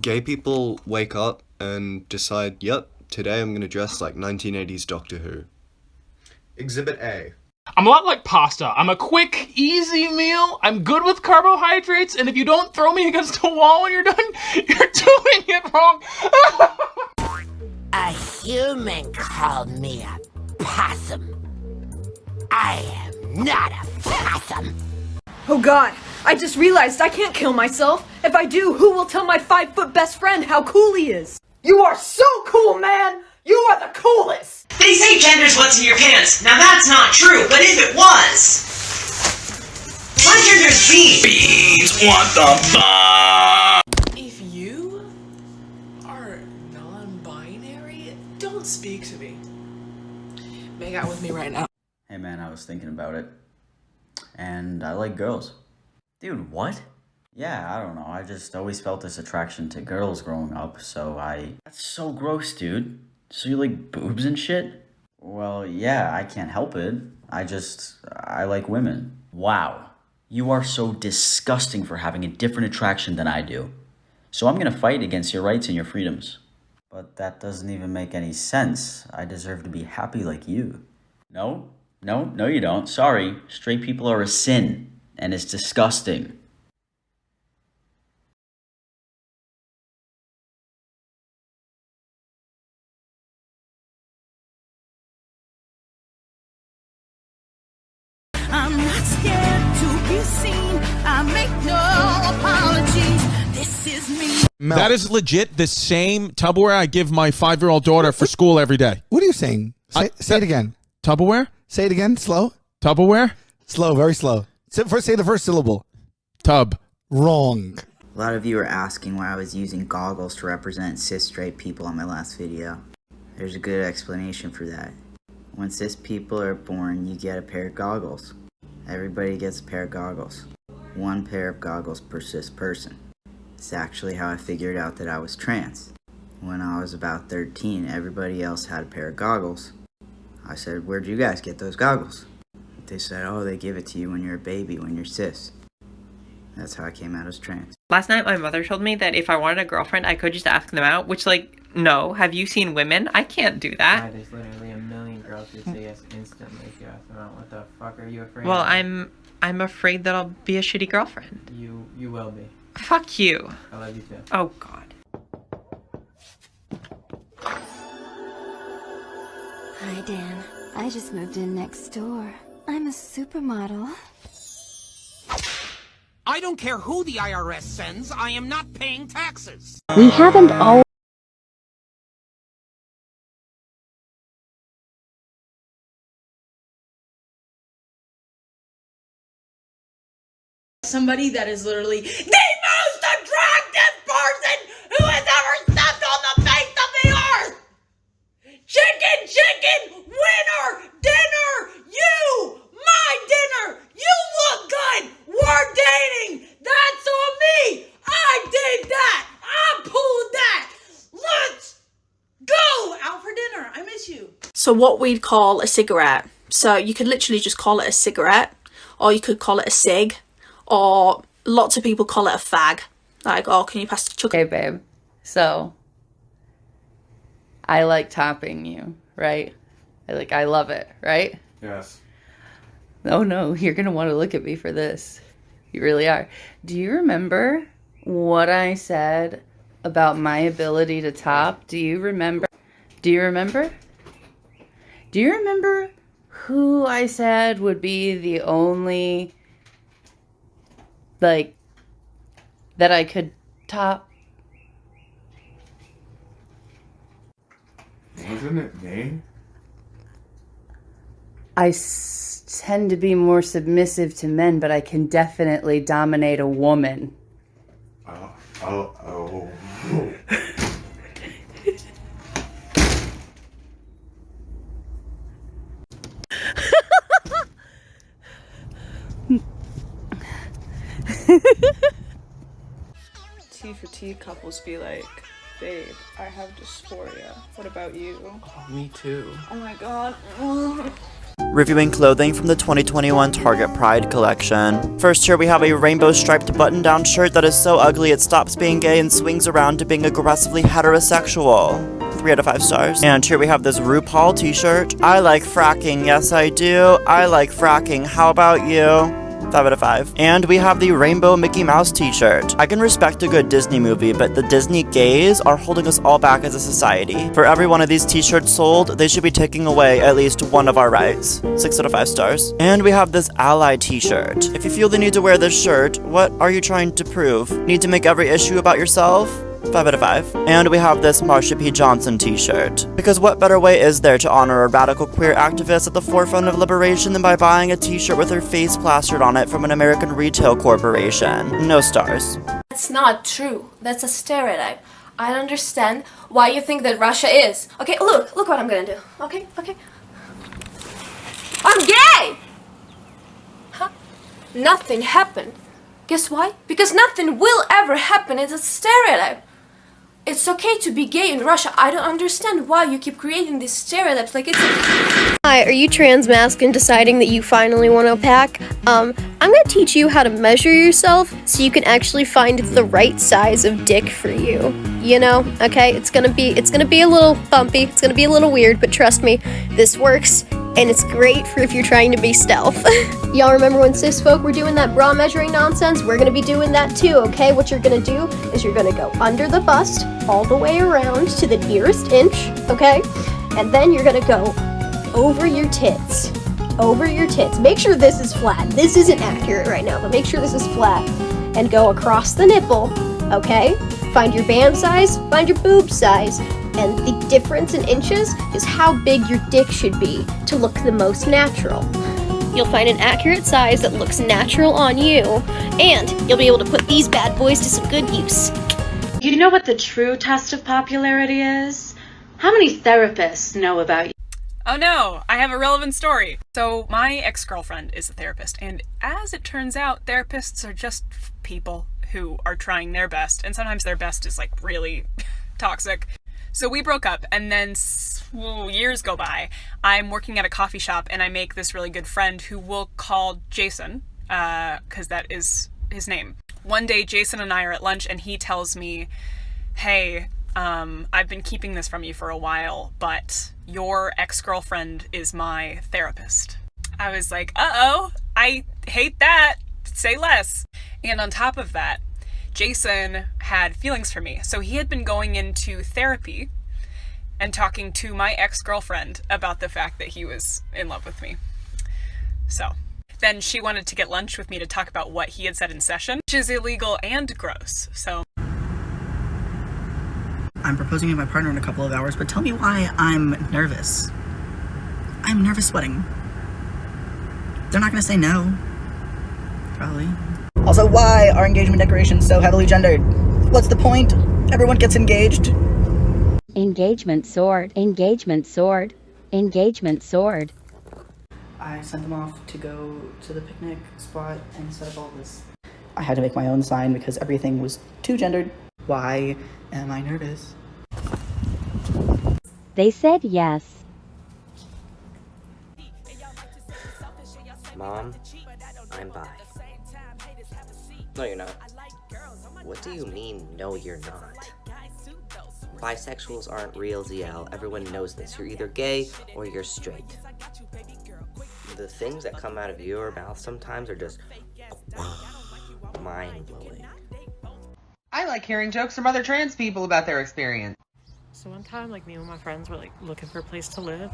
Gay people wake up and decide, yep, today I'm gonna dress like 1980s Doctor Who. Exhibit A. I'm a lot like pasta. I'm a quick, easy meal. I'm good with carbohydrates, and if you don't throw me against a wall when you're done, you're doing it wrong. A human called me a possum. I am not a possum. Oh god, I just realized I can't kill myself. If I do, who will tell my 5-foot best friend how cool he is? You are so cool, man! You are the coolest! They say gender's what's in your pants. Now that's not true, but if it was... Transgender's beans. Beans, what the fuck? If you are non-binary, don't speak to me. Make out with me right now. Hey man, I was thinking about it. And I like girls. Dude, what? Yeah, I don't know. I just always felt this attraction to girls growing up, so That's so gross, dude. So you like boobs and shit? Well, yeah, I can't help it. I like women. Wow. You are so disgusting for having a different attraction than I do. So I'm gonna fight against your rights and your freedoms. But that doesn't even make any sense. I deserve to be happy like you. No, you don't. Sorry. Straight people are a sin, and it's disgusting. I'm not scared to be seen. I make no apologies. This is me. That is legit the same Tupperware I give my 5-year-old daughter for school every day. What are you saying? Say it again. Tupperware? Say it again, slow. Tupperware? Slow, very slow. First, say the first syllable. Tub. Wrong. A lot of you are asking why I was using goggles to represent cis straight people on my last video. There's a good explanation for that. When cis people are born, you get a pair of goggles. Everybody gets a pair of goggles. One pair of goggles per cis person. It's actually how I figured out that I was trans. When I was about 13, everybody else had a pair of goggles. I said, where'd you guys get those goggles? They said, oh, they give it to you when you're a baby, when you're cis. That's how I came out as trans. Last night, my mother told me that if I wanted a girlfriend, I could just ask them out, which, like, no. Have you seen women? I can't do that. There's literally a million girls who say yes instantly if you ask them out. What the fuck are you afraid Well, of? I'm afraid that I'll be a shitty girlfriend. You will be. Fuck you. I love you too. Oh, God. Hi, Dan. I just moved in next door. I'm a supermodel. I don't care who the IRS sends. I am not paying taxes. We haven't all. Somebody that is literally the most attractive person who has ever stepped on the face of the earth! Chicken, winner, dinner, you, my dinner, you look good, we're dating, that's on me, I did that, I pulled that, let's go out for dinner, I miss you. So what we'd call a cigarette. So you could literally just call it a cigarette, or you could call it a cig, or lots of people call it a fag. Like, oh, can you pass the chuck? Okay, babe. So, I like topping you, right? I love it, right? Yes. Oh no, you're gonna want to look at me for this. You really are. Do you remember what I said about my ability to top? Do you remember? Do you remember? Do you remember who I said would be the only, like, that I could top? Wasn't it me? I tend to be more submissive to men, but I can definitely dominate a woman. Oh. T for T couples be like, babe, I have dysphoria. What about you? Oh, me too. Oh my god. Reviewing clothing from the 2021 Target Pride collection. First here we have a rainbow striped button-down shirt that is so ugly it stops being gay and swings around to being aggressively heterosexual. 3 out of 5 stars. And here we have this RuPaul t-shirt. I like fracking, yes I do. I like fracking, how about you? 5 out of 5. And we have the rainbow Mickey Mouse t-shirt. I can respect a good Disney movie, but the Disney gays are holding us all back as a society. For every one of these t-shirts sold, they should be taking away at least one of our rights. 6 out of 5 stars. And we have this ally t-shirt. If you feel the need to wear this shirt, what are you trying to prove? Need to make every issue about yourself? 5 out of 5. And we have this Marsha P. Johnson t-shirt. Because what better way is there to honor a radical queer activist at the forefront of liberation than by buying a t-shirt with her face plastered on it from an American retail corporation? No stars. That's not true. That's a stereotype. I don't understand why you think that Russia is. Okay, look what I'm gonna do. Okay. I'm gay! Huh? Nothing happened. Guess why? Because nothing will ever happen. It's a stereotype. It's okay to be gay in Russia. I don't understand why you keep creating these stereotypes. Like it's. Hi, are you trans masculine deciding that you finally want to pack? I'm gonna teach you how to measure yourself so you can actually find the right size of dick for you. You know, okay? It's gonna be a little bumpy. It's gonna be a little weird, but trust me, this works. And it's great for if you're trying to be stealth. Y'all remember when cis folk were doing that bra measuring nonsense? We're gonna be doing that too, okay? What you're gonna do is you're gonna go under the bust, all the way around to the nearest inch, okay? And then you're gonna go over your tits. Over your tits. Make sure this is flat. This isn't accurate right now, but make sure this is flat. And go across the nipple, okay? Find your band size, find your boob size. And the difference in inches is how big your dick should be to look the most natural. You'll find an accurate size that looks natural on you, and you'll be able to put these bad boys to some good use. You know what the true test of popularity is? How many therapists know about you? Oh no, I have a relevant story. So my ex-girlfriend is a therapist, and as it turns out, therapists are just people who are trying their best, and sometimes their best is like really toxic. So we broke up, and then years go by. I'm working at a coffee shop, and I make this really good friend who we'll call Jason, because that is his name. One day, Jason and I are at lunch, and he tells me, hey, I've been keeping this from you for a while, but your ex-girlfriend is my therapist. I was like, uh-oh, I hate that. Say less. And on top of that, Jason had feelings for me. So he had been going into therapy and talking to my ex-girlfriend about the fact that he was in love with me. So then she wanted to get lunch with me to talk about what he had said in session, which is illegal and gross. So I'm proposing to my partner in a couple of hours, but tell me why I'm nervous. I'm nervous sweating. They're not gonna say no. Probably. Also, why are engagement decorations so heavily gendered? What's the point? Everyone gets engaged. Engagement sword, engagement sword, engagement sword. I sent them off to go to the picnic spot and set up all this. I had to make my own sign because everything was too gendered. Why am I nervous? They said yes. Mom, I'm bi. No, you're not. What do you mean, no, you're not? Bisexuals aren't real, ZL. Everyone knows this. You're either gay or you're straight. The things that come out of your mouth sometimes are just mind-blowing. I like hearing jokes from other trans people about their experience. So one time, like, me and my friends were, like, looking for a place to live,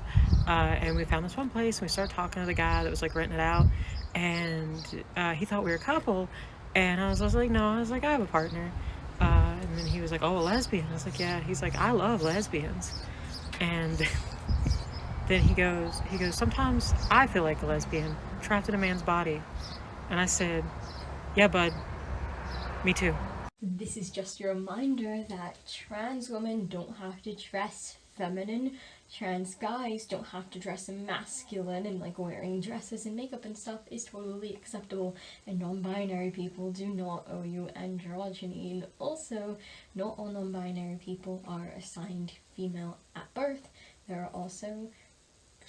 and we found this one place, and we started talking to the guy that was, like, renting it out, and he thought we were a couple, and I was like, no, I was like, I have a partner, and then he was like, oh, a lesbian. I was like, yeah. He's like, I love lesbians, and then he goes, sometimes I feel like a lesbian, trapped in a man's body, and I said, yeah, bud, me too. This is just a reminder that trans women don't have to dress feminine, trans guys don't have to dress masculine, and like wearing dresses and makeup and stuff is totally acceptable, and non-binary people do not owe you androgyny. And also, not all non-binary people are assigned female at birth. There are also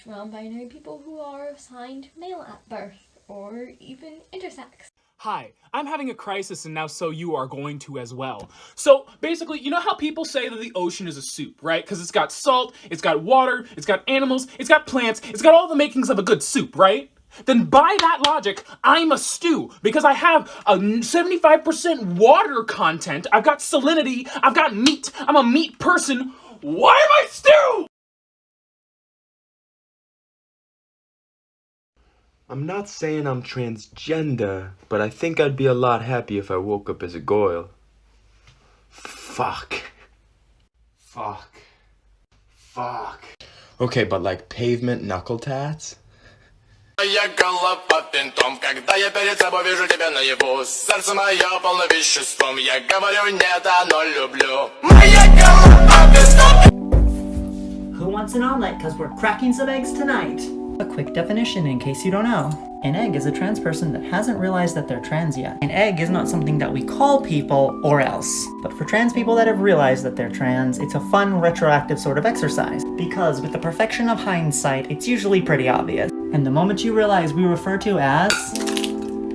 non-binary people who are assigned male at birth, or even intersex. Hi, I'm having a crisis and now so you are going to as well. So basically, you know how people say that the ocean is a soup, right? Because it's got salt, it's got water, it's got animals, it's got plants, it's got all the makings of a good soup, right? Then by that logic, I'm a stew because I have a 75% water content, I've got salinity, I've got meat, I'm a meat person. Why am I stew? I'm not saying I'm transgender, but I think I'd be a lot happy if I woke up as a goyle. Fuck. Fuck. Fuck. Okay, but like pavement knuckle tats? Моя голова винтом, когда я перед собой вижу тебя наяву. Сердце мое полно веществом, я говорю нет, оно люблю. Моя голова винтом. Who wants an omelet? Because we're cracking some eggs tonight. A quick definition in case you don't know. An egg is a trans person that hasn't realized that they're trans yet. An egg is not something that we call people or else. But for trans people that have realized that they're trans, it's a fun, retroactive sort of exercise. Because with the perfection of hindsight, it's usually pretty obvious. And the moment you realize we refer to as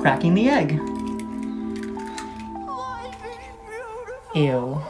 cracking the egg. Ew.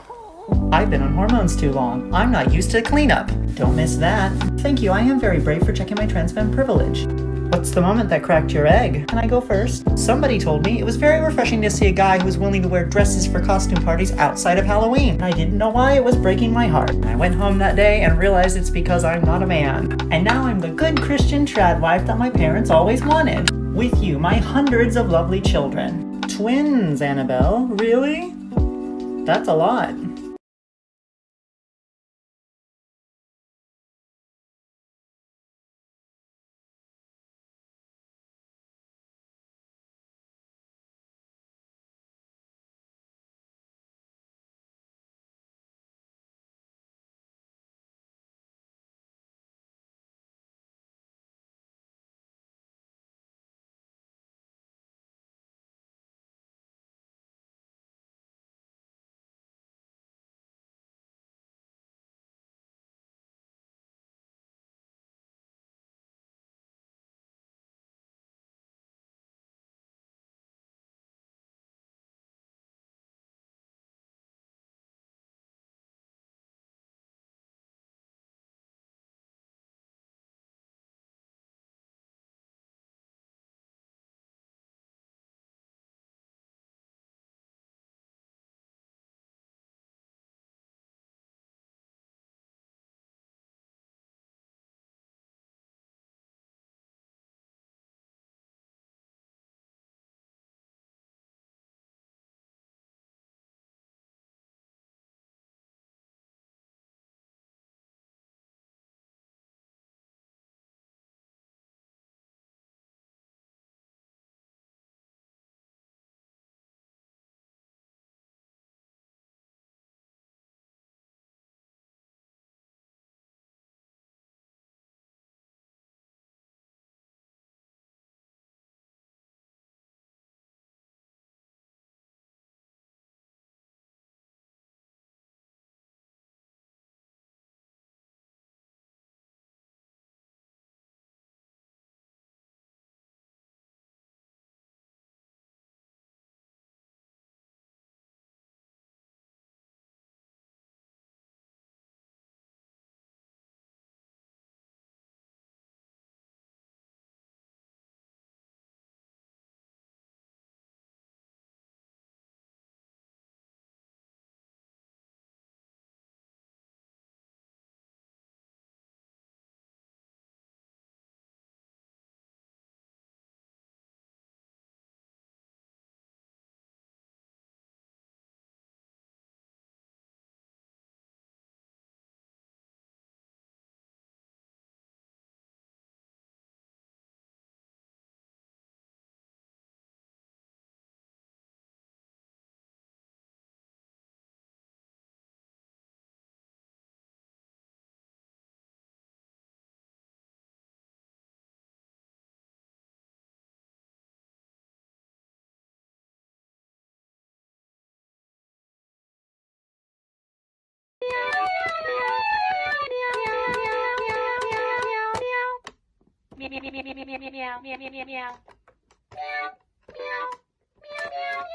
I've been on hormones too long. I'm not used to cleanup. Don't miss that. Thank you, I am very brave for checking my trans femme privilege. What's the moment that cracked your egg? Can I go first? Somebody told me it was very refreshing to see a guy who was willing to wear dresses for costume parties outside of Halloween. I didn't know why it was breaking my heart. I went home that day and realized it's because I'm not a man. And now I'm the good Christian trad wife that my parents always wanted. With you, my hundreds of lovely children. Twins, Annabelle? Really? That's a lot. meow meow meow meow meow meow meow meow meow meow meow meow